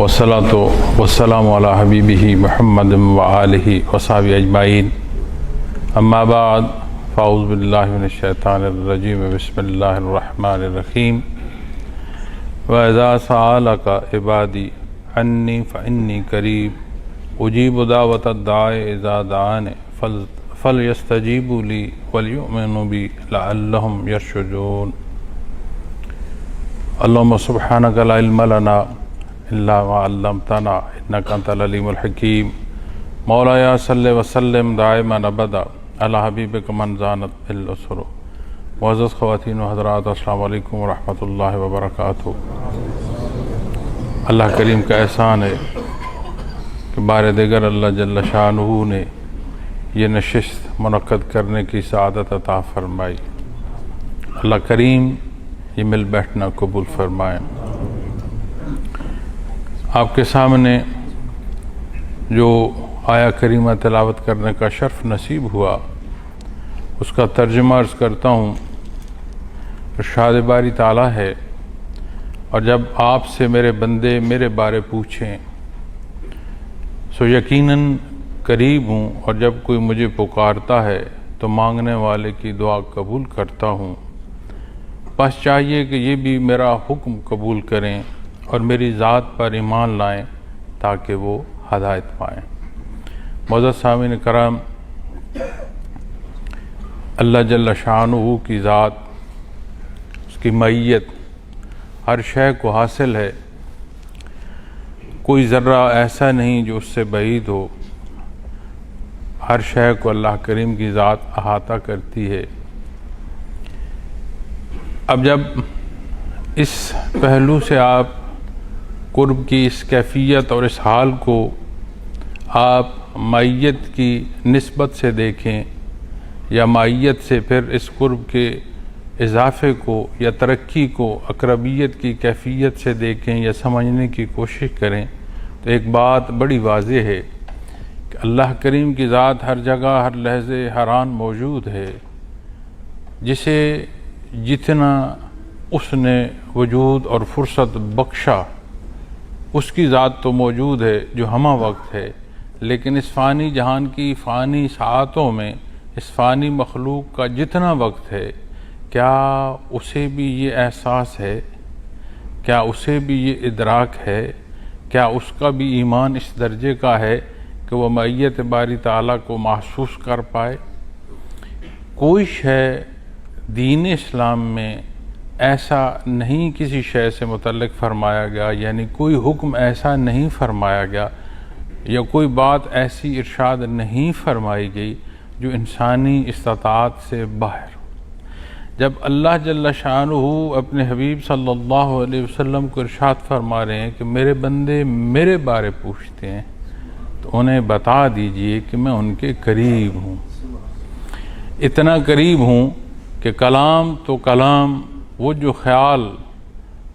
والصلاة والسلام على حبیبہ محمد وآلہ وصحبہ اجمعین اما بعد فاعوذ باللہ من الشیطان الرجیم بسم اللہ الرحمن الرحیم وَإِذَا سَأَلَكَ عِبَادِي عَنِّي فَإِنِّي قَرِيبٌ أُجِيبُ دَعْوَةَ الدَّاعِ إِذَا دَعَانِ فَلْيَسْتَجِيبُوا لِي وَلْيُؤْمِنُوا بِي لَعَلَّهُمْ يَرْشُدُونَ اللهم سبحانك لا علم لنا إلا ما علمتنا إنك أنت العليم الحكيم مولاي صل وسلم دائما أبدا على حبيبك من زانت بالأسر معزز خواتین و حضرات، السلام علیکم ورحمۃ اللہ وبرکاتہ۔ اللہ کریم کا احسان ہے کہ بار دیگر اللہ جل شانہ نے یہ نشست منعقد کرنے کی سعادت عطا فرمائی۔ اللہ کریم یہ مل بیٹھنا قبول فرمائیں۔ آپ کے سامنے جو آیا کریمہ تلاوت کرنے کا شرف نصیب ہوا، اس کا ترجمہ عرض کرتا ہوں۔ ارشاد باری تعالیٰ ہے، اور جب آپ سے میرے بندے میرے بارے پوچھیں سو یقیناً قریب ہوں، اور جب کوئی مجھے پکارتا ہے تو مانگنے والے کی دعا قبول کرتا ہوں۔ بس چاہیے کہ یہ بھی میرا حکم قبول کریں اور میری ذات پر ایمان لائیں تاکہ وہ ہدایت پائیں۔ معزز سامعین کرام، اللہ جل شانہ کی ذات، اس کی معیت ہر شے کو حاصل ہے۔ کوئی ذرہ ایسا نہیں جو اس سے بعید ہو۔ ہر شے کو اللہ کریم کی ذات احاطہ کرتی ہے۔ اب جب اس پہلو سے آپ قرب کی اس کیفیت اور اس حال کو آپ معیت کی نسبت سے دیکھیں، یا معیت سے پھر اس قرب کے اضافے کو یا ترقی کو اقربیت کی کیفیت سے دیکھیں یا سمجھنے کی کوشش کریں، تو ایک بات بڑی واضح ہے کہ اللہ کریم کی ذات ہر جگہ، ہر لحظے، ہر آن موجود ہے۔ جسے جتنا اس نے وجود اور فرصت بخشا، اس کی ذات تو موجود ہے جو ہمہ وقت ہے، لیکن اس فانی جہان کی فانی ساعتوں میں اس فانی مخلوق کا جتنا وقت ہے، کیا اسے بھی یہ احساس ہے؟ کیا اسے بھی یہ ادراک ہے؟ کیا اس کا بھی ایمان اس درجے کا ہے کہ وہ معیت باری تعالیٰ کو محسوس کر پائے؟ کوئی شے دین اسلام میں ایسا نہیں کسی شے سے متعلق فرمایا گیا، یعنی کوئی حکم ایسا نہیں فرمایا گیا یا کوئی بات ایسی ارشاد نہیں فرمائی گئی جو انسانی استطاعت سے باہر۔ جب اللہ جل شانہ اپنے حبیب صلی اللہ علیہ وسلم کو ارشاد فرما رہے ہیں کہ میرے بندے میرے بارے پوچھتے ہیں، تو انہیں بتا دیجئے کہ میں ان کے قریب ہوں۔ اتنا قریب ہوں کہ کلام تو کلام، وہ جو خیال،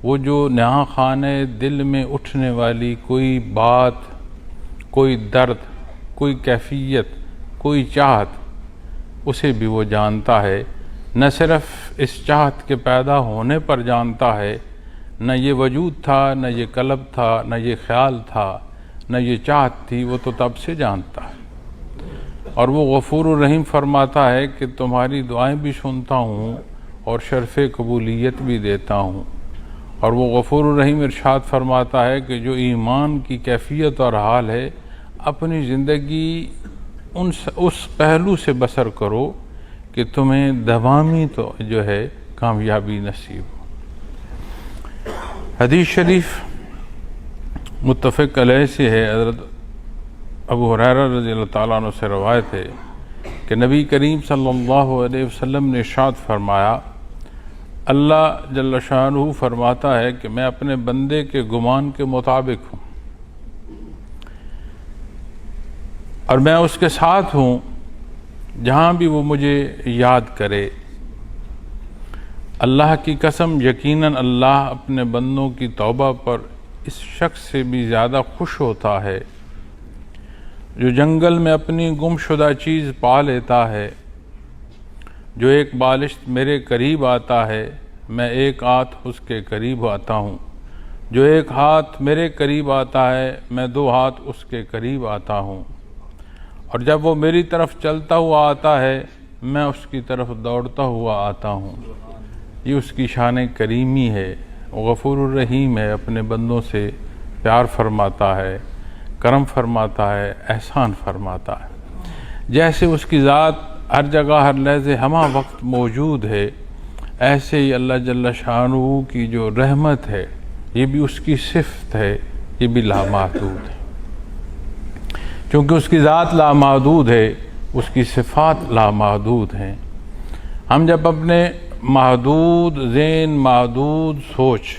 وہ جو نہاں خانے دل میں اٹھنے والی کوئی بات، کوئی درد، کوئی کیفیت، کوئی چاہت، اسے بھی وہ جانتا ہے۔ نہ صرف اس چاہت کے پیدا ہونے پر جانتا ہے، نہ یہ وجود تھا، نہ یہ قلب تھا، نہ یہ خیال تھا، نہ یہ چاہت تھی، وہ تو تب سے جانتا ہے۔ اور وہ غفور الرحیم فرماتا ہے کہ تمہاری دعائیں بھی سنتا ہوں اور شرف قبولیت بھی دیتا ہوں۔ اور وہ غفور الرحیم ارشاد فرماتا ہے کہ جو ایمان کی کیفیت اور حال ہے، اپنی زندگی اس پہلو سے بسر کرو کہ تمہیں دوامی تو جو ہے کامیابی نصیب ہو۔ حدیث شریف متفق علیہ سے ہے، حضرت ابو ہریرہ رضی اللہ تعالیٰ عنہ سے روایت ہے کہ نبی کریم صلی اللہ علیہ وسلم نے ارشاد فرمایا، اللہ جل شانہ فرماتا ہے کہ میں اپنے بندے کے گمان کے مطابق ہوں، اور میں اس کے ساتھ ہوں جہاں بھی وہ مجھے یاد کرے۔ اللہ کی قسم، یقیناً اللہ اپنے بندوں کی توبہ پر اس شخص سے بھی زیادہ خوش ہوتا ہے جو جنگل میں اپنی گم شدہ چیز پا لیتا ہے۔ جو ایک بالشت میرے قریب آتا ہے، میں ایک آدھ اس کے قریب آتا ہوں، جو ایک ہاتھ میرے قریب آتا ہے میں 2 ہاتھ اس کے قریب آتا ہوں، اور جب وہ میری طرف چلتا ہوا آتا ہے میں اس کی طرف دوڑتا ہوا آتا ہوں۔ یہ اس کی شان کریمی ہے، وہ غفور الرحیم ہے، اپنے بندوں سے پیار فرماتا ہے، کرم فرماتا ہے، احسان فرماتا ہے۔ جیسے اس کی ذات ہر جگہ ہر لحظے ہمہ وقت موجود ہے، ایسے ہی اللہ جل شانہ کی جو رحمت ہے یہ بھی اس کی صفت ہے، یہ بھی لامحدود ہے۔ چونکہ اس کی ذات لامحدود ہے، اس کی صفات لامحدود ہیں۔ ہم جب اپنے محدود ذہن، محدود سوچ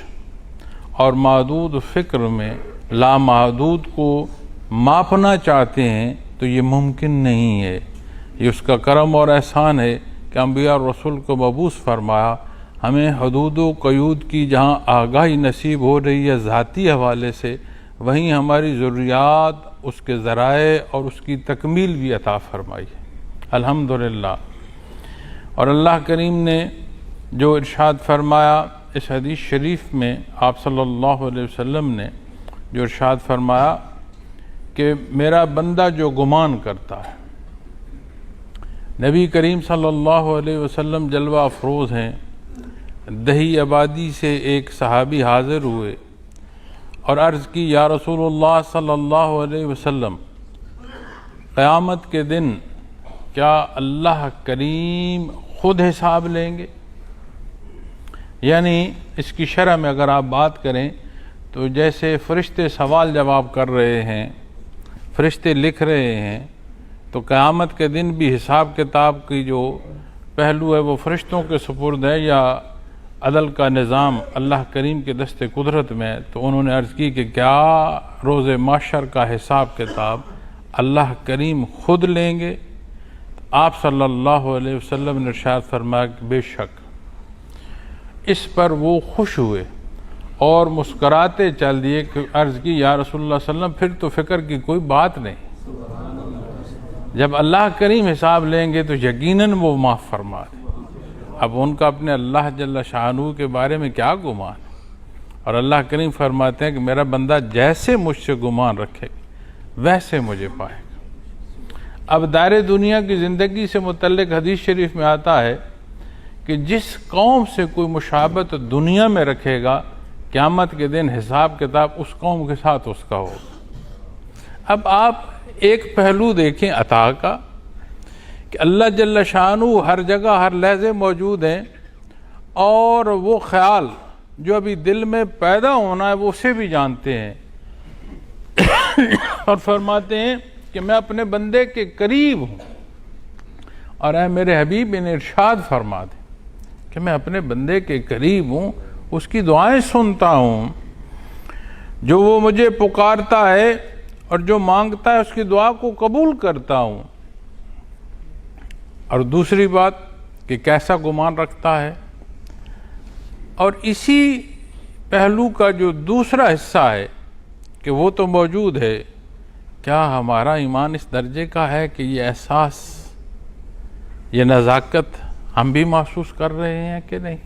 اور محدود فکر میں لامحدود کو ماپنا چاہتے ہیں تو یہ ممکن نہیں ہے۔ یہ اس کا کرم اور احسان ہے کہ انبیاء اور رسول کو مبعوث فرمایا، ہمیں حدود و قیود کی جہاں آگاہی نصیب ہو رہی ہے ذاتی حوالے سے، وہیں ہماری ضروریات، اس کے ذرائع اور اس کی تکمیل بھی عطا فرمائی ہے، الحمدللہ۔ اور اللہ کریم نے جو ارشاد فرمایا اس حدیث شریف میں، آپ صلی اللہ علیہ وسلم نے جو ارشاد فرمایا کہ میرا بندہ جو گمان کرتا ہے، نبی کریم صلی اللہ علیہ وسلم جلوہ افروز ہیں۔ دہی آبادی سے ایک صحابی حاضر ہوئے اور عرض کی، یا رسول اللہ صلی اللہ علیہ وسلم، قیامت کے دن کیا اللہ کریم خود حساب لیں گے؟ یعنی اس کی شرح میں اگر آپ بات کریں تو جیسے فرشتے سوال جواب کر رہے ہیں، فرشتے لکھ رہے ہیں، تو قیامت کے دن بھی حساب کتاب کی جو پہلو ہے وہ فرشتوں کے سپرد ہے یا عدل کا نظام اللہ کریم کے دست قدرت میں؟ تو انہوں نے عرض کی کہ کیا روز محشر کا حساب کتاب اللہ کریم خود لیں گے؟ آپ صلی اللہ علیہ وسلم نے ارشاد فرمایا کہ بے شک۔ اس پر وہ خوش ہوئے اور مسکراتے چل دیے کہ عرض کی، یا رسول اللہ صلی اللہ علیہ وسلم، پھر تو فکر کی کوئی بات نہیں، جب اللہ کریم حساب لیں گے تو یقیناً وہ معاف فرما دیں۔ اب ان کا اپنے اللہ جل شانہ کے بارے میں کیا گمان ہے؟ اور اللہ کریم فرماتے ہیں کہ میرا بندہ جیسے مجھ سے گمان رکھے ویسے مجھے پائے گا۔ اب دائر دنیا کی زندگی سے متعلق حدیث شریف میں آتا ہے کہ جس قوم سے کوئی مشابہت دنیا میں رکھے گا، قیامت کے دن حساب کتاب اس قوم کے ساتھ اس کا ہوگا۔ اب آپ ایک پہلو دیکھیں عطا کا کہ اللہ جل شانہ ہر جگہ ہر لحظے موجود ہیں، اور وہ خیال جو ابھی دل میں پیدا ہونا ہے وہ اسے بھی جانتے ہیں، اور فرماتے ہیں کہ میں اپنے بندے کے قریب ہوں، اور اے میرے حبیب انہیں ارشاد فرما دیں کہ میں اپنے بندے کے قریب ہوں، اس کی دعائیں سنتا ہوں، جو وہ مجھے پکارتا ہے اور جو مانگتا ہے اس کی دعا کو قبول کرتا ہوں۔ اور دوسری بات کہ کیسا گمان رکھتا ہے، اور اسی پہلو کا جو دوسرا حصہ ہے کہ وہ تو موجود ہے، کیا ہمارا ایمان اس درجے کا ہے کہ یہ احساس، یہ نزاکت ہم بھی محسوس کر رہے ہیں کہ نہیں؟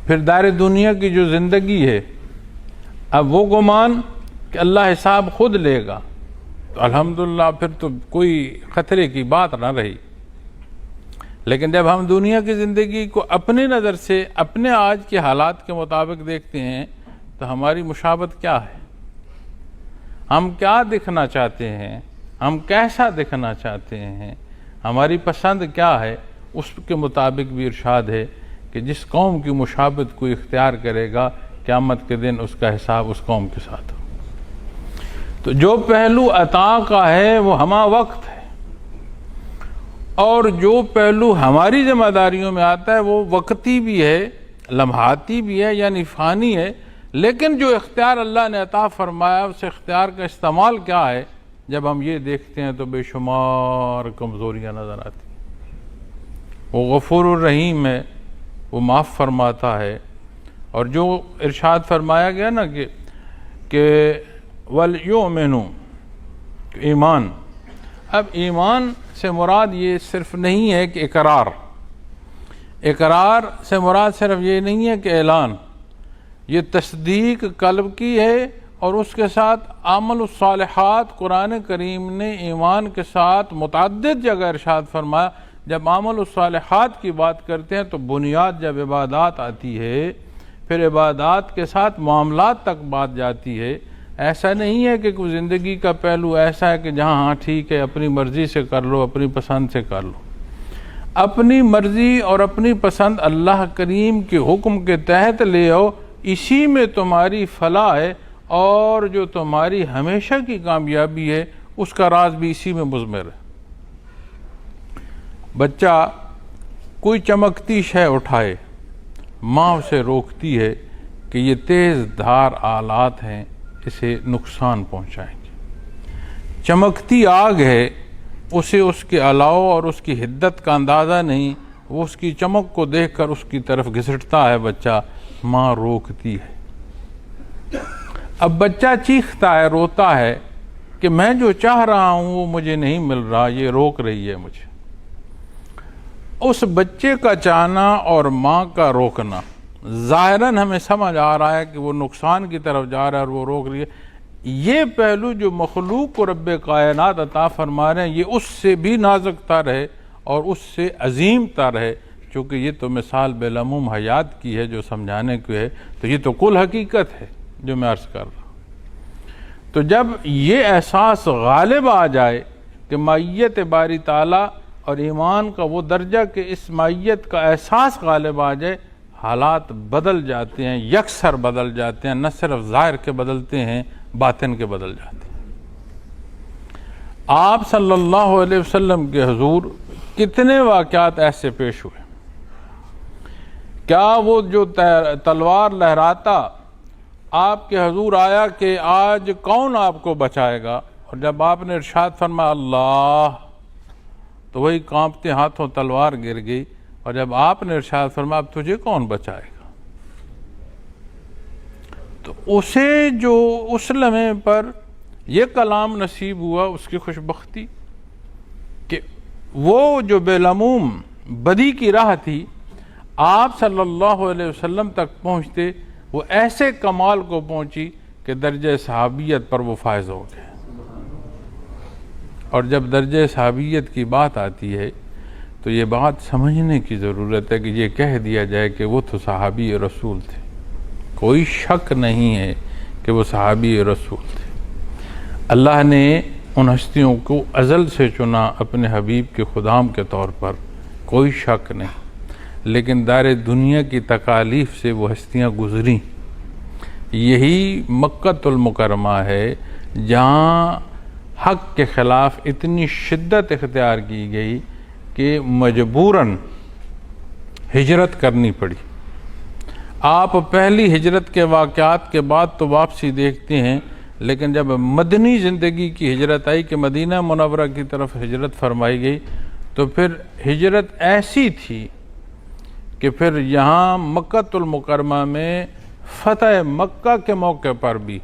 پھر دار دنیا کی جو زندگی ہے، اب وہ گمان کہ اللہ حساب خود لے گا، تو الحمدللہ پھر تو کوئی خطرے کی بات نہ رہی۔ لیکن جب ہم دنیا کی زندگی کو اپنی نظر سے اپنے آج کے حالات کے مطابق دیکھتے ہیں تو ہماری مشابہت کیا ہے؟ ہم کیا دکھنا چاہتے ہیں؟ ہم کیسا دکھنا چاہتے ہیں؟ ہماری پسند کیا ہے؟ اس کے مطابق بھی ارشاد ہے کہ جس قوم کی مشابہت کوئی اختیار کرے گا، قیامت کے دن اس کا حساب اس قوم کے ساتھ ہو۔ تو جو پہلو عطا کا ہے وہ ہمہ وقت ہے، اور جو پہلو ہماری ذمہ داریوں میں آتا ہے وہ وقتی بھی ہے، لمحاتی بھی ہے، یعنی فانی ہے، لیکن جو اختیار اللہ نے عطا فرمایا اس اختیار کا استعمال کیا ہے، جب ہم یہ دیکھتے ہیں تو بے شمار کمزوریاں نظر آتی ہیں۔ وہ غفور الرحیم ہے، وہ معاف فرماتا ہے، اور جو ارشاد فرمایا گیا نا کہ وَلْيُؤْمِنُوا، ایمان۔ اب ایمان سے مراد یہ صرف نہیں ہے کہ اقرار سے مراد صرف یہ نہیں ہے کہ اعلان، یہ تصدیق قلب کی ہے، اور اس کے ساتھ عمل الصالحات۔ قرآن کریم نے ایمان کے ساتھ متعدد جگہ ارشاد فرمایا، جب عمل الصالحات کی بات کرتے ہیں تو بنیاد جب عبادات آتی ہے، پھر عبادات کے ساتھ معاملات تک بات جاتی ہے۔ ایسا نہیں ہے کہ کوئی زندگی کا پہلو ایسا ہے کہ جہاں ہاں ٹھیک ہے اپنی مرضی سے کر لو، اپنی پسند سے کر لو۔ اپنی مرضی اور اپنی پسند اللہ کریم کے حکم کے تحت لے آؤ، اسی میں تمہاری فلاح ہے، اور جو تمہاری ہمیشہ کی کامیابی ہے اس کا راز بھی اسی میں مضمر ہے۔ بچہ کوئی چمکتی شے اٹھائے، ماں اسے روکتی ہے کہ یہ تیز دھار آلات ہیں، اسے نقصان پہنچائیں گے۔ چمکتی آگ ہے، اسے اس کے علاوہ اور اس کی حدت کا اندازہ نہیں، وہ اس کی چمک کو دیکھ کر اس کی طرف گھسٹتا ہے بچہ، ماں روکتی ہے۔ اب بچہ چیختا ہے، روتا ہے کہ میں جو چاہ رہا ہوں وہ مجھے نہیں مل رہا، یہ روک رہی ہے مجھے۔ اس بچے کا چاہنا اور ماں کا روکنا ظاہراً ہمیں سمجھ آ رہا ہے کہ وہ نقصان کی طرف جا رہا ہے اور وہ روک رہی ہے۔ یہ پہلو جو مخلوق کو رب کائنات عطا فرما رہے ہیں، یہ اس سے بھی نازک تر ہے اور اس سے عظیم تر ہے، چونکہ یہ تو مثال بالعموم حیات کی ہے جو سمجھانے کی ہے، تو یہ تو کل حقیقت ہے جو میں عرض کر رہا ہوں۔ تو جب یہ احساس غالب آ جائے کہ معیت باری تعالیٰ اور ایمان کا وہ درجہ کہ اس معیت کا احساس غالب آ جائے، حالات بدل جاتے ہیں، یکسر بدل جاتے ہیں، نہ صرف ظاہر کے بدلتے ہیں، باطن کے بدل جاتے ہیں۔ آپ صلی اللہ علیہ وسلم کے حضور کتنے واقعات ایسے پیش ہوئے؟ کیا وہ جو تلوار لہراتا آپ کے حضور آیا کہ آج کون آپ کو بچائے گا، اور جب آپ نے ارشاد فرمایا اللہ، تو وہی کانپتے ہاتھوں تلوار گر گئی، اور جب آپ نے ارشاد فرمایا اب تجھے کون بچائے گا، تو اسے جو اس لمحے پر یہ کلام نصیب ہوا، اس کی خوش بختی کہ وہ جو بالعموم بدی کی راہ تھی، آپ صلی اللہ علیہ وسلم تک پہنچتے وہ ایسے کمال کو پہنچی کہ درجہ صحابیت پر وہ فائز ہو گئے۔ اور جب درجہ صحابیت کی بات آتی ہے تو یہ بات سمجھنے کی ضرورت ہے کہ یہ کہہ دیا جائے کہ وہ تو صحابی رسول تھے، کوئی شک نہیں ہے کہ وہ صحابی رسول تھے۔ اللہ نے ان ہستیوں کو ازل سے چنا اپنے حبیب کے خدام کے طور پر، کوئی شک نہیں، لیکن دار دنیا کی تکالیف سے وہ ہستیاں گزریں۔ یہی مکہ المکرمہ ہے جہاں حق کے خلاف اتنی شدت اختیار کی گئی کہ مجبوراً ہجرت کرنی پڑی۔ آپ پہلی ہجرت کے واقعات کے بعد تو واپسی دیکھتے ہیں، لیکن جب مدنی زندگی کی ہجرت آئی کہ مدینہ منورہ کی طرف ہجرت فرمائی گئی، تو پھر ہجرت ایسی تھی کہ پھر یہاں مکہ المکرمہ میں فتح مکہ کے موقع پر بھی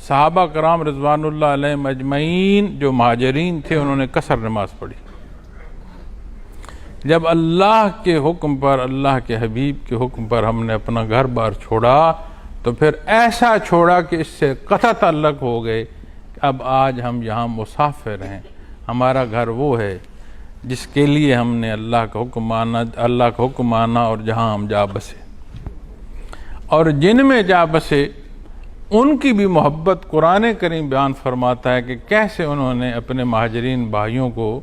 صحابہ کرام رضوان اللہ علیہم اجمعین جو مہاجرین تھے انہوں نے قصر نماز پڑھی۔ جب اللہ کے حکم پر، اللہ کے حبیب کے حکم پر ہم نے اپنا گھر بار چھوڑا تو پھر ایسا چھوڑا کہ اس سے قطع تعلق ہو گئے کہ اب آج ہم یہاں مسافر ہیں، ہمارا گھر وہ ہے جس کے لیے ہم نے اللہ کا حکم مانا اور جہاں ہم جا بسے، اور جن میں جا بسے ان کی بھی محبت قرآن کریم بیان فرماتا ہے کہ کیسے انہوں نے اپنے مہاجرین بھائیوں کو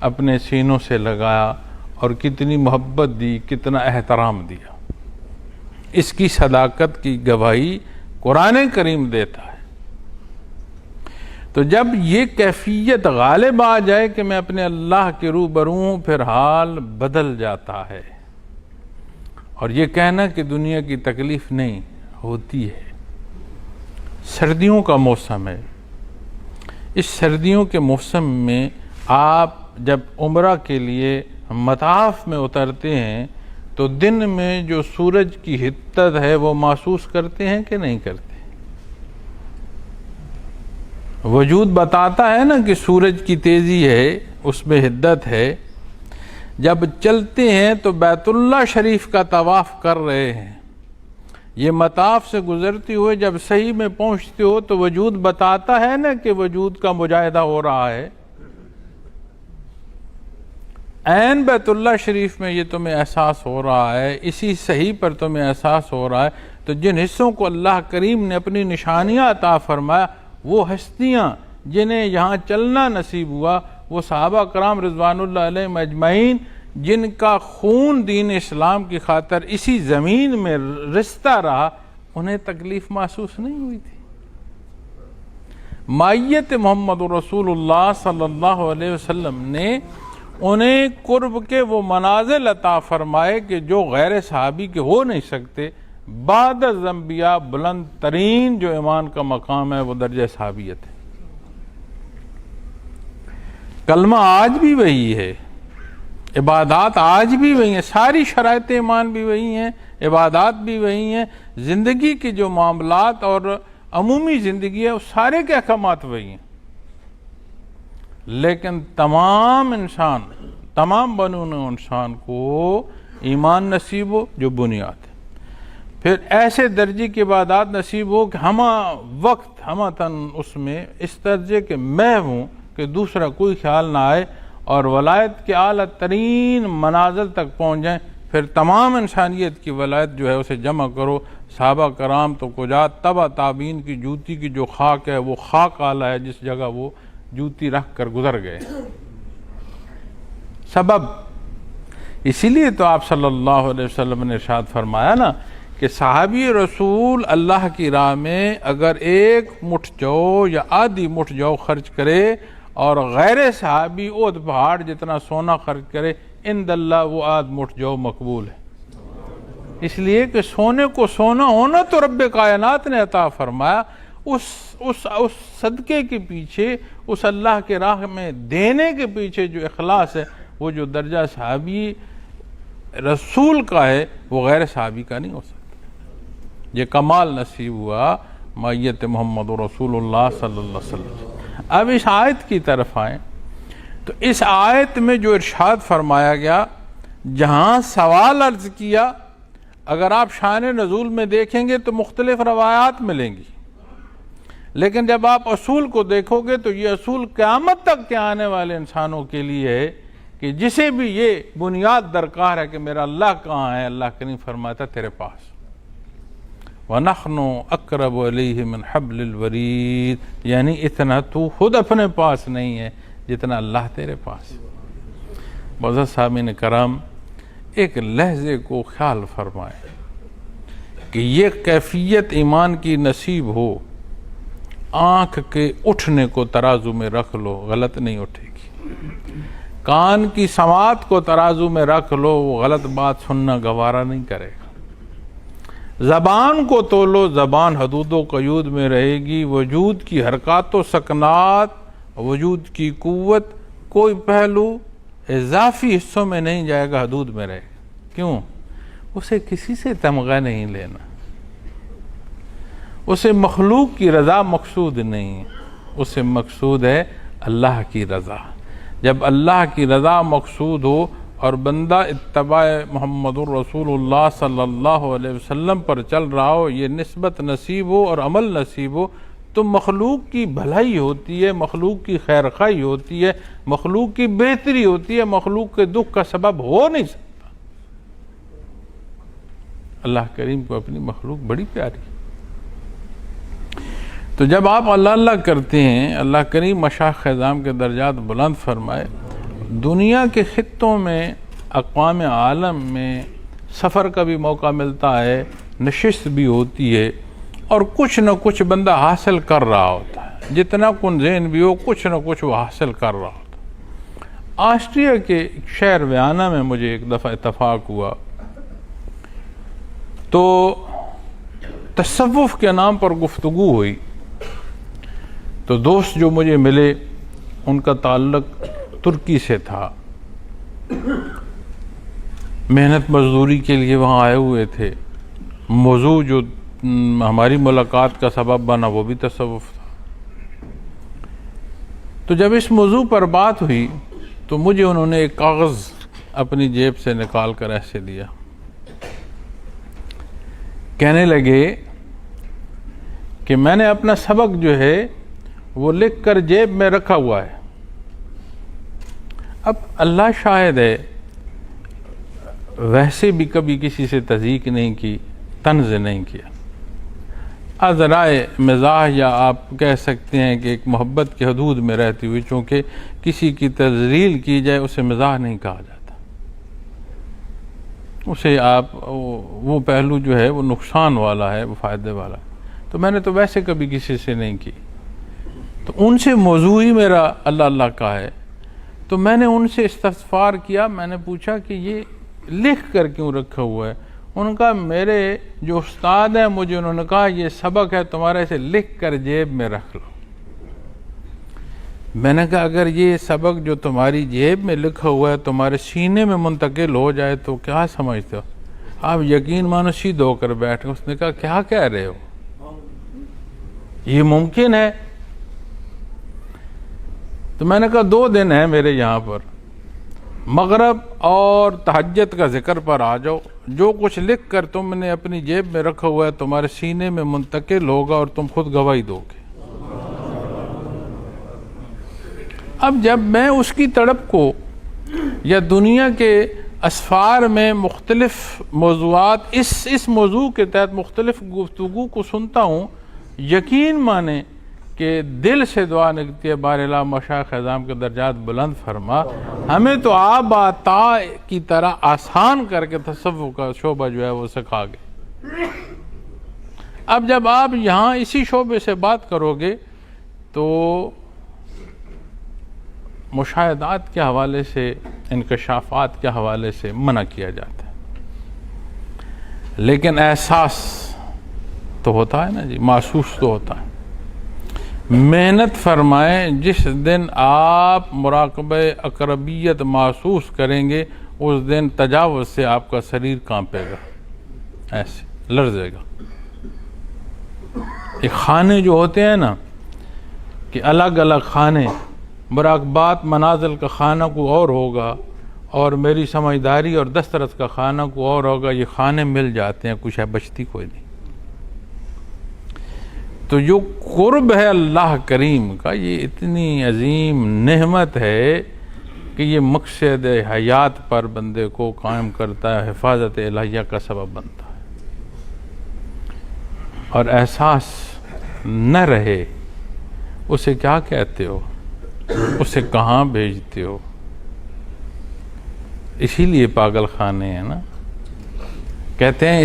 اپنے سینوں سے لگایا اور کتنی محبت دی، کتنا احترام دیا۔ اس کی صداقت کی گواہی قرآن کریم دیتا ہے۔ تو جب یہ کیفیت غالب آ جائے کہ میں اپنے اللہ کے روبرو ہوں، پھر حال بدل جاتا ہے، اور یہ کہنا کہ دنیا کی تکلیف نہیں ہوتی ہے۔ سردیوں کا موسم ہے، اس سردیوں کے موسم میں آپ جب عمرہ کے لیے مطاف میں اترتے ہیں تو دن میں جو سورج کی حدت ہے وہ محسوس کرتے ہیں کہ نہیں کرتے؟ وجود بتاتا ہے نا کہ سورج کی تیزی ہے، اس میں حدت ہے۔ جب چلتے ہیں تو بیت اللہ شریف کا طواف کر رہے ہیں، یہ مطاف سے گزرتے ہوئے جب صحیح میں پہنچتے ہو تو وجود بتاتا ہے نا کہ وجود کا مجاہدہ ہو رہا ہے. عین بیت اللہ شریف میں یہ تمہیں احساس ہو رہا ہے، اسی صحیح پر تمہیں احساس ہو رہا ہے. تو جن حصوں کو اللہ کریم نے اپنی نشانیاں عطا فرمایا، وہ ہستیاں جنہیں یہاں چلنا نصیب ہوا، وہ صحابہ کرام رضوان اللہ علیہم اجمعین جن کا خون دین اسلام کی خاطر اسی زمین میں رستا رہا، انہیں تکلیف محسوس نہیں ہوئی تھی. مائیت محمد رسول اللہ صلی اللہ علیہ وسلم نے انہیں قرب کے وہ منازل عطا فرمائے کہ جو غیر صحابی کے ہو نہیں سکتے. بعد از انبیاء بلند ترین جو ایمان کا مقام ہے وہ درجہ صحابیت ہے. کلمہ آج بھی وہی ہے، عبادات آج بھی وہی ہیں، ساری شرائط ایمان بھی وہی ہیں، عبادات بھی وہی ہیں، زندگی کے جو معاملات اور عمومی زندگی ہے وہ سارے کے احکامات وہی ہیں. لیکن تمام بنون انسان کو ایمان نصیب ہو جو بنیاد ہے، پھر ایسے درجے کی عبادات نصیب ہو کہ ہمہ تن اس میں اس درجے کے میں ہوں کہ دوسرا کوئی خیال نہ آئے، اور ولایت کے اعلیٰ ترین منازل تک پہنچ جائیں. پھر تمام انسانیت کی ولایت جو ہے اسے جمع کرو. صحابہ کرام تو کجا، تبع تابعین کی جوتی کی جو خاک ہے وہ خاک اعلیٰ ہے جس جگہ وہ جوتی رکھ کر گزر گئے. سبب اسی لیے تو آپ صلی اللہ علیہ وسلم نے ارشاد فرمایا نا کہ صحابی رسول اللہ کی راہ میں اگر ایک مٹھ جو یا آدھی مٹھ جو خرچ کرے اور غیر صحابی احد پہاڑ جتنا سونا خرچ کرے، عند اللہ وہ آدھ مٹھ جو مقبول ہے. اس لیے کہ سونے کو سونا ہونا تو رب کائنات نے عطا فرمایا. اس صدقے کے پیچھے، اس اللہ کے راہ میں دینے کے پیچھے جو اخلاص ہے، وہ جو درجہ صحابی رسول کا ہے وہ غیر صحابی کا نہیں ہو سکتا. یہ کمال نصیب ہوا مائیت محمد رسول اللہ صلی اللہ علیہ وسلم. اب اس آیت کی طرف آئیں تو اس آیت میں جو ارشاد فرمایا گیا، جہاں سوال عرض کیا، اگر آپ شان نزول میں دیکھیں گے تو مختلف روایات ملیں گی، لیکن جب آپ اصول کو دیکھو گے تو یہ اصول قیامت تک کے آنے والے انسانوں کے لیے ہے کہ جسے بھی یہ بنیاد درکار ہے کہ میرا اللہ کہاں ہے، اللہ کریم فرماتا تیرے پاس. وَنَحْنُ أَقْرَبُ إِلَيْهِ مِنْ حَبْلِ الْوَرِيدِ، یعنی اتنا تو خود اپنے پاس نہیں ہے جتنا اللہ تیرے پاس. معزز سامعین کرام، ایک لحظے کو خیال فرمائیں کہ یہ کیفیت ایمان کی نصیب ہو. آنکھ کے اٹھنے کو ترازو میں رکھ لو، غلط نہیں اٹھے گی. کان کی سماعت کو ترازو میں رکھ لو، وہ غلط بات سننا گوارا نہیں کرے گا. زبان کو تولو، زبان حدود و قیود میں رہے گی. وجود کی حرکات و سکنات، وجود کی قوت، کوئی پہلو اضافی حصوں میں نہیں جائے گا، حدود میں رہے گا. کیوں؟ اسے کسی سے تمغہ نہیں لینا، اسے مخلوق کی رضا مقصود نہیں، اسے مقصود ہے اللہ کی رضا. جب اللہ کی رضا مقصود ہو اور بندہ اتباع محمد الرسول اللہ صلی اللہ علیہ وسلم پر چل رہا ہو، یہ نسبت نصیب ہو اور عمل نصیب ہو، تو مخلوق کی بھلائی ہوتی ہے، مخلوق کی خیر خواہی ہوتی ہے، مخلوق کی بہتری ہوتی ہے، مخلوق کے دکھ کا سبب ہو نہیں سکتا. اللہ کریم کو اپنی مخلوق بڑی پیاری. تو جب آپ اللہ اللہ کرتے ہیں، اللہ کریم مشائخ اعظام کے درجات بلند فرمائے. دنیا کے خطوں میں، اقوام عالم میں سفر کا بھی موقع ملتا ہے، نشست بھی ہوتی ہے، اور کچھ نہ کچھ بندہ حاصل کر رہا ہوتا ہے. جتنا کن ذہن بھی ہو، کچھ نہ کچھ وہ حاصل کر رہا ہوتا ہے. آسٹریا کے ایک شہر ویانا میں مجھے ایک دفعہ اتفاق ہوا تو تصوف کے نام پر گفتگو ہوئی. تو دوست جو مجھے ملے ان کا تعلق ترکی سے تھا، محنت مزدوری کے لیے وہاں آئے ہوئے تھے. موضوع جو ہماری ملاقات کا سبب بنا وہ بھی تصوف تھا. تو جب اس موضوع پر بات ہوئی تو مجھے انہوں نے ایک کاغذ اپنی جیب سے نکال کر ایسے دیا کہنے لگے کہ میں نے اپنا سبق جو ہے وہ لکھ کر جیب میں رکھا ہوا ہے. اب اللہ شاہد ہے، ویسے بھی کبھی کسی سے تضحیک نہیں کی، طنز نہیں کیا. ذرائع مزاح یا آپ کہہ سکتے ہیں کہ ایک محبت کی حدود میں رہتی ہوئی، چونکہ کسی کی تذلیل کی جائے اسے مزاح نہیں کہا جاتا، اسے آپ وہ پہلو جو ہے وہ نقصان والا ہے، وہ فائدے والا ہے. تو میں نے تو ویسے کبھی کسی سے نہیں کی. تو ان سے موضوع ہی میرا اللہ اللہ کا ہے. تو میں نے ان سے استفسار کیا، میں نے پوچھا کہ یہ لکھ کر کیوں رکھا ہوا ہے؟ ان کا میرے جو استاد ہیں مجھے انہوں نے کہا یہ سبق ہے تمہارا، اسے لکھ کر جیب میں رکھ لو. میں نے کہا اگر یہ سبق جو تمہاری جیب میں لکھا ہوا ہے تمہارے سینے میں منتقل ہو جائے تو کیا سمجھتے ہو؟ آپ یقین مانو سیدھ ہو کر بیٹھ گئے. اس نے کہا کیا کہہ رہے ہو، یہ ممکن ہے؟ تو میں نے کہا 2 دن ہیں میرے یہاں پر، مغرب اور تہجد کا ذکر پر آ جاؤ، جو کچھ لکھ کر تم نے اپنی جیب میں رکھا ہوا ہے تمہارے سینے میں منتقل ہوگا اور تم خود گواہی دو گے. اب جب میں اس کی تڑپ کو یا دنیا کے اسفار میں مختلف موضوعات اس موضوع کے تحت مختلف گفتگو کو سنتا ہوں، یقین مانے کہ دل سے دعا نکلتی ہے بار الہ مشائخ اعظام کے درجات بلند فرما، ہمیں تو آبا تا کی طرح آسان کر کے تصوف کا شعبہ جو ہے وہ سکھا گئے. اب جب آپ یہاں اسی شعبے سے بات کرو گے تو مشاہدات کے حوالے سے، انکشافات کے حوالے سے منع کیا جاتا ہے، لیکن احساس تو ہوتا ہے نا جی، محسوس تو ہوتا ہے. محنت فرمائیں، جس دن آپ مراقبہ اقربیت محسوس کریں گے اس دن تجاوز سے آپ کا شریر کانپے گا، ایسے لرزے گا. یہ کھانے جو ہوتے ہیں نا کہ الگ الگ کھانے، مراقبات منازل کا کھانا کو اور ہوگا اور میری سمجھداری اور دسترس کا کھانا کو اور ہوگا. یہ کھانے مل جاتے ہیں، کچھ ہے بچتی کوئی نہیں. تو جو قرب ہے اللہ کریم کا، یہ اتنی عظیم نعمت ہے کہ یہ مقصد حیات پر بندے کو قائم کرتا ہے، حفاظت الہیہ کا سبب بنتا ہے. اور احساس نہ رہے اسے کیا کہتے ہو، اسے کہاں بھیجتے ہو؟ اسی لیے پاگل خانے ہیں نا، کہتے ہیں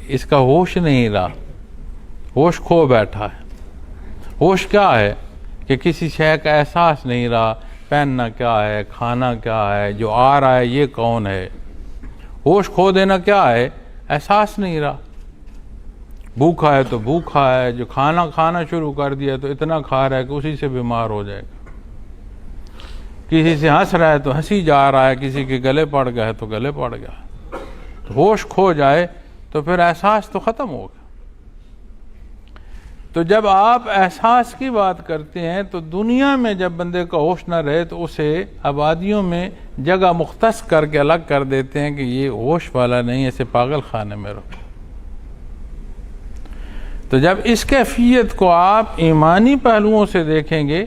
اس کا ہوش نہیں رہا، ہوش کھو بیٹھا ہے. ہوش کیا ہے کہ کسی شے کا احساس نہیں رہا، پہننا کیا ہے، کھانا کیا ہے، جو آ رہا ہے یہ کون ہے. ہوش کھو دینا کیا ہے؟ احساس نہیں رہا. بھوکا ہے تو بھوکا ہے، جو کھانا شروع کر دیا تو اتنا کھا رہا ہے کہ اسی سے بیمار ہو جائے گا. کسی سے ہنس رہا ہے تو ہنسی جا رہا ہے، کسی کے گلے پڑ گیا ہے تو گلے پڑ گیا. ہوش کھو جائے تو پھر احساس تو ختم ہوگا. تو جب آپ احساس کی بات کرتے ہیں تو دنیا میں جب بندے کا ہوش نہ رہے تو اسے آبادیوں میں جگہ مختص کر کے الگ کر دیتے ہیں کہ یہ ہوش والا نہیں، اسے پاگل خانے میں رکھو. تو جب اس کیفیت کو آپ ایمانی پہلوؤں سے دیکھیں گے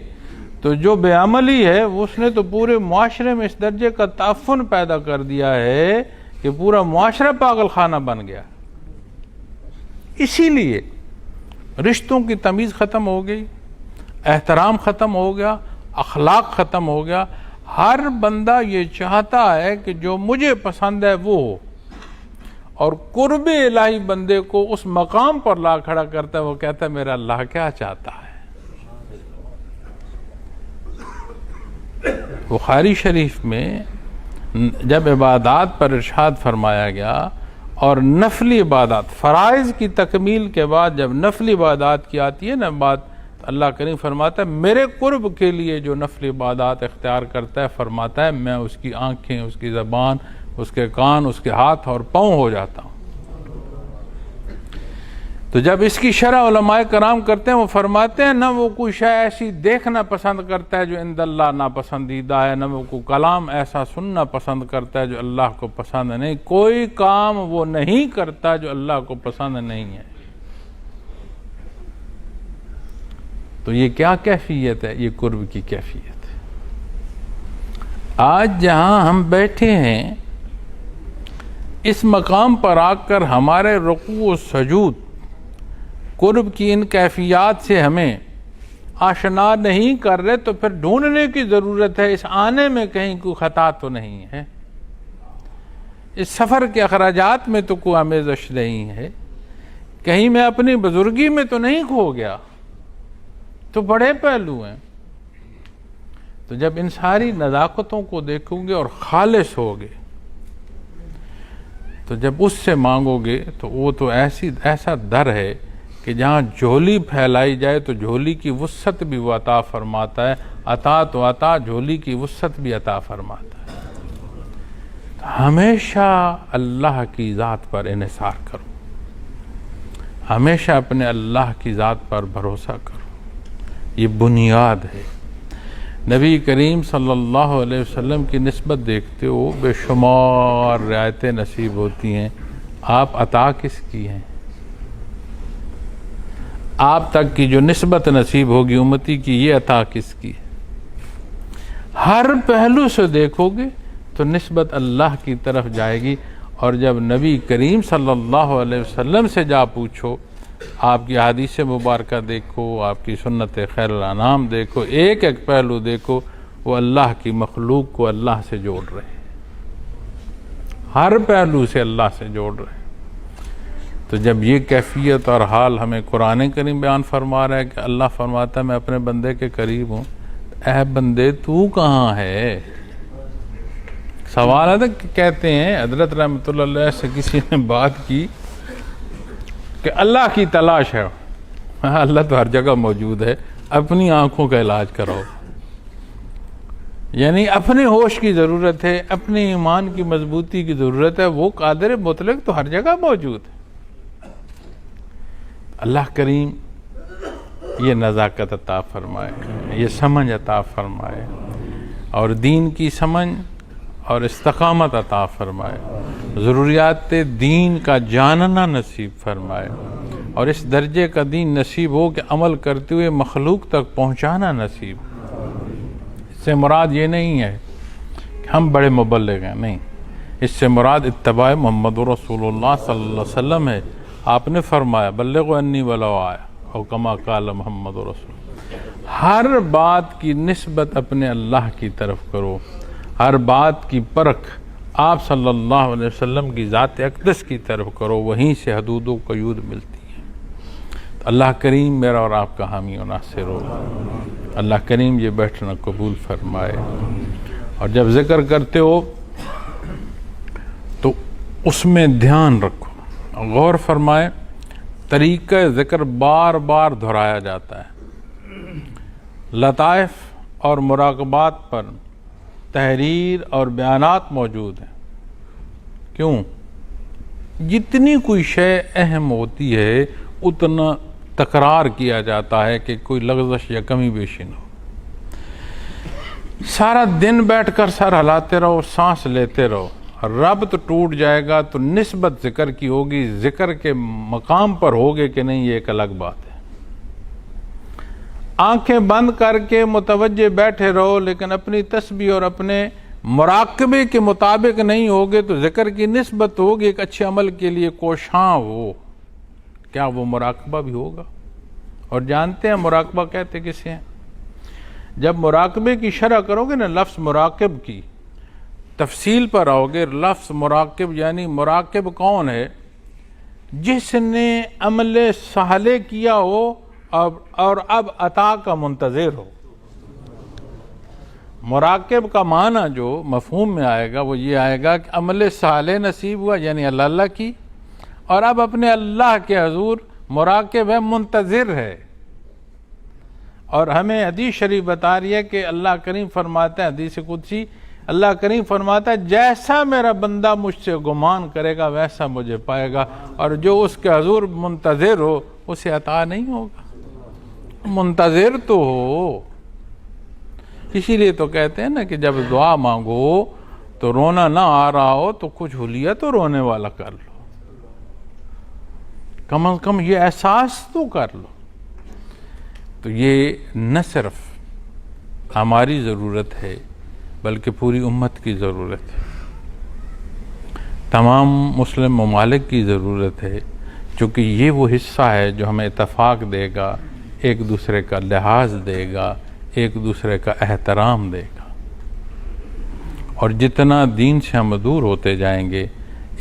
تو جو بے عملی ہے اس نے تو پورے معاشرے میں اس درجے کا تعفن پیدا کر دیا ہے کہ پورا معاشرہ پاگل خانہ بن گیا. اسی لیے رشتوں کی تمیز ختم ہو گئی، احترام ختم ہو گیا، اخلاق ختم ہو گیا. ہر بندہ یہ چاہتا ہے کہ جو مجھے پسند ہے وہ ہو، اور قرب الہی بندے کو اس مقام پر لا کھڑا کرتا ہے. وہ کہتا ہے میرا اللہ کیا چاہتا ہے. بخاری شریف میں جب عبادات پر ارشاد فرمایا گیا اور نفلی عبادات، فرائض کی تکمیل کے بعد جب نفلی عبادات کی آتی ہے نا بات، اللہ کریم فرماتا ہے میرے قرب کے لیے جو نفلی عبادات اختیار کرتا ہے، فرماتا ہے میں اس کی آنکھیں، اس کی زبان، اس کے کان، اس کے ہاتھ اور پاؤں ہو جاتا ہوں. تو جب اس کی شرح علماء کرام کرتے ہیں، وہ فرماتے ہیں نہ وہ کوئی شے ایسی دیکھنا پسند کرتا ہے جو عند اللہ ناپسندیدہ ہے، نہ وہ کوئی کلام ایسا سننا پسند کرتا ہے جو اللہ کو پسند نہیں، کوئی کام وہ نہیں کرتا جو اللہ کو پسند نہیں ہے۔ تو یہ کیا کیفیت ہے؟ یہ قرب کی کیفیت ہے۔ آج جہاں ہم بیٹھے ہیں اس مقام پر آ کر ہمارے رکوع و سجود قرب کی ان کیفیات سے ہمیں آشنا نہیں کر رہے، تو پھر ڈھونڈنے کی ضرورت ہے اس آنے میں کہیں کوئی خطا تو نہیں ہے، اس سفر کے اخراجات میں تو کوئی آمیزش نہیں ہے، کہیں میں اپنی بزرگی میں تو نہیں کھو گیا۔ تو بڑے پہلو ہیں۔ تو جب ان ساری نزاکتوں کو دیکھو گے اور خالص ہوگے، تو جب اس سے مانگو گے تو وہ تو ایسا در ہے کہ جہاں جھولی پھیلائی جائے تو جھولی کی وسعت بھی وہ عطا فرماتا ہے، عطا تو عطا، جھولی کی وسعت بھی عطا فرماتا ہے۔ ہمیشہ اللہ کی ذات پر انحصار کرو، ہمیشہ اپنے اللہ کی ذات پر بھروسہ کرو، یہ بنیاد ہے۔ نبی کریم صلی اللہ علیہ وسلم کی نسبت دیکھتے ہو، بے شمار رعایتیں نصیب ہوتی ہیں، آپ عطا کس کی ہیں؟ آپ تک کی جو نسبت نصیب ہوگی امتی کی، یہ عطا کس کی ہے؟ ہر پہلو سے دیکھو گے تو نسبت اللہ کی طرف جائے گی، اور جب نبی کریم صلی اللہ علیہ وسلم سے جا پوچھو، آپ کی حدیث مبارکہ دیکھو، آپ کی سنت خیر الانام دیکھو، ایک ایک پہلو دیکھو، وہ اللہ کی مخلوق کو اللہ سے جوڑ رہے ہیں، ہر پہلو سے اللہ سے جوڑ رہے ہیں۔ تو جب یہ کیفیت اور حال ہمیں قرآن کریم بیان فرما رہا ہے کہ اللہ فرماتا ہے میں اپنے بندے کے قریب ہوں، اے بندے تو کہاں ہے؟ سوال ہے کہ کہتے ہیں حضرت رحمۃ اللہ علیہ سے کسی نے بات کی کہ اللہ کی تلاش ہے۔ اللہ تو ہر جگہ موجود ہے، اپنی آنکھوں کا علاج کراؤ، یعنی اپنے ہوش کی ضرورت ہے، اپنے ایمان کی مضبوطی کی ضرورت ہے، وہ قادر مطلق تو ہر جگہ موجود ہے۔ اللہ کریم یہ نزاکت عطا فرمائے، یہ سمجھ عطا فرمائے، اور دین کی سمجھ اور استقامت عطا فرمائے، ضروریات دین کا جاننا نصیب فرمائے، اور اس درجے کا دین نصیب ہو کہ عمل کرتے ہوئے مخلوق تک پہنچانا نصیب۔ اس سے مراد یہ نہیں ہے کہ ہم بڑے مبلغ ہیں، نہیں، اس سے مراد اتباع محمد رسول اللہ صلی اللہ علیہ وسلم ہے۔ آپ نے فرمایا بلغوا انی ولو آیا، او کما قال محمد رسول۔ ہر بات کی نسبت اپنے اللہ کی طرف کرو، ہر بات کی پرکھ آپ صلی اللہ علیہ وسلم کی ذات اقدس کی طرف کرو، وہیں سے حدود و قیود ملتی ہے۔ اللہ کریم میرا اور آپ کا حامی و ناصر ہو، اللہ کریم یہ بیٹھنا قبول فرمائے۔ اور جب ذکر کرتے ہو تو اس میں دھیان رکھو، غور فرمائے، طریقہ ذکر بار بار دہرایا جاتا ہے، لطائف اور مراقبات پر تحریر اور بیانات موجود ہیں۔ کیوں؟ جتنی کوئی شے اہم ہوتی ہے اتنا تکرار کیا جاتا ہے کہ کوئی لغزش یا کمی بیشی نہ ہو۔ سارا دن بیٹھ کر سر ہلاتے رہو، سانس لیتے رہو، ربط ٹوٹ جائے گا تو نسبت ذکر کی ہوگی، ذکر کے مقام پر ہوگے کہ نہیں، یہ ایک الگ بات ہے۔ آنکھیں بند کر کے متوجہ بیٹھے رہو لیکن اپنی تسبیح اور اپنے مراقبے کے مطابق نہیں ہوگے تو ذکر کی نسبت ہوگی ایک اچھے عمل کے لیے کوشاں ہو، کیا وہ مراقبہ بھی ہوگا؟ اور جانتے ہیں مراقبہ کہتے کسے ہیں؟ جب مراقبے کی شرح کرو گے نا، لفظ مراقب کی تفصیل پر آؤ گے، لفظ مراقب یعنی مراقب کون ہے؟ جس نے عمل صالح کیا ہو اور اب عطا کا منتظر ہو۔ مراقب کا معنی جو مفہوم میں آئے گا وہ یہ آئے گا کہ عمل صالح نصیب ہوا، یعنی اللہ کی، اور اب اپنے اللہ کے حضور مراقب ہے، منتظر ہے۔ اور ہمیں حدیث شریف بتا رہی ہے کہ اللہ کریم فرماتے ہیں حدیث قدسی، اللہ کریم فرماتا ہے جیسا میرا بندہ مجھ سے گمان کرے گا ویسا مجھے پائے گا، اور جو اس کے حضور منتظر ہو اسے عطا نہیں ہوگا، منتظر تو ہو۔ اسی لیے تو کہتے ہیں نا کہ جب دعا مانگو تو رونا نہ آ رہا ہو تو کچھ حلیہ تو رونے والا کر لو، کم از کم یہ احساس تو کر لو۔ تو یہ نہ صرف ہماری ضرورت ہے بلکہ پوری امت کی ضرورت ہے، تمام مسلم ممالک کی ضرورت ہے، چونکہ یہ وہ حصہ ہے جو ہمیں اتفاق دے گا، ایک دوسرے کا لحاظ دے گا، ایک دوسرے کا احترام دے گا۔ اور جتنا دین سے ہم دور ہوتے جائیں گے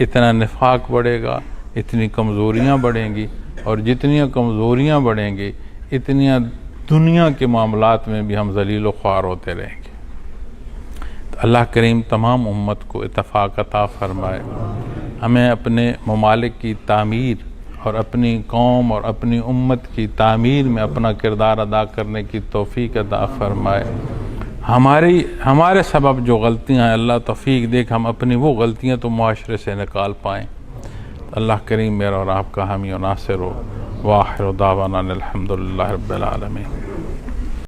اتنا نفاق بڑھے گا، اتنی کمزوریاں بڑھیں گی، اور جتنی کمزوریاں بڑھیں گی اتنی دنیا کے معاملات میں بھی ہم ذلیل و خوار ہوتے رہیں گے۔ تو اللہ کریم تمام امت کو اتفاق عطا فرمائے، ہمیں اپنے ممالک کی تعمیر اور اپنی قوم اور اپنی امت کی تعمیر میں اپنا کردار ادا کرنے کی توفیق عطا فرمائے۔ ہمارے سبب جو غلطیاں ہیں اللہ توفیق دے کہ ہم اپنی وہ غلطیاں تو معاشرے سے نکال پائیں۔ اللہ کریم میرا اور آپ کا حامی و ناصر ہو۔ وآخر دعوانا الحمدللہ رب العالمین۔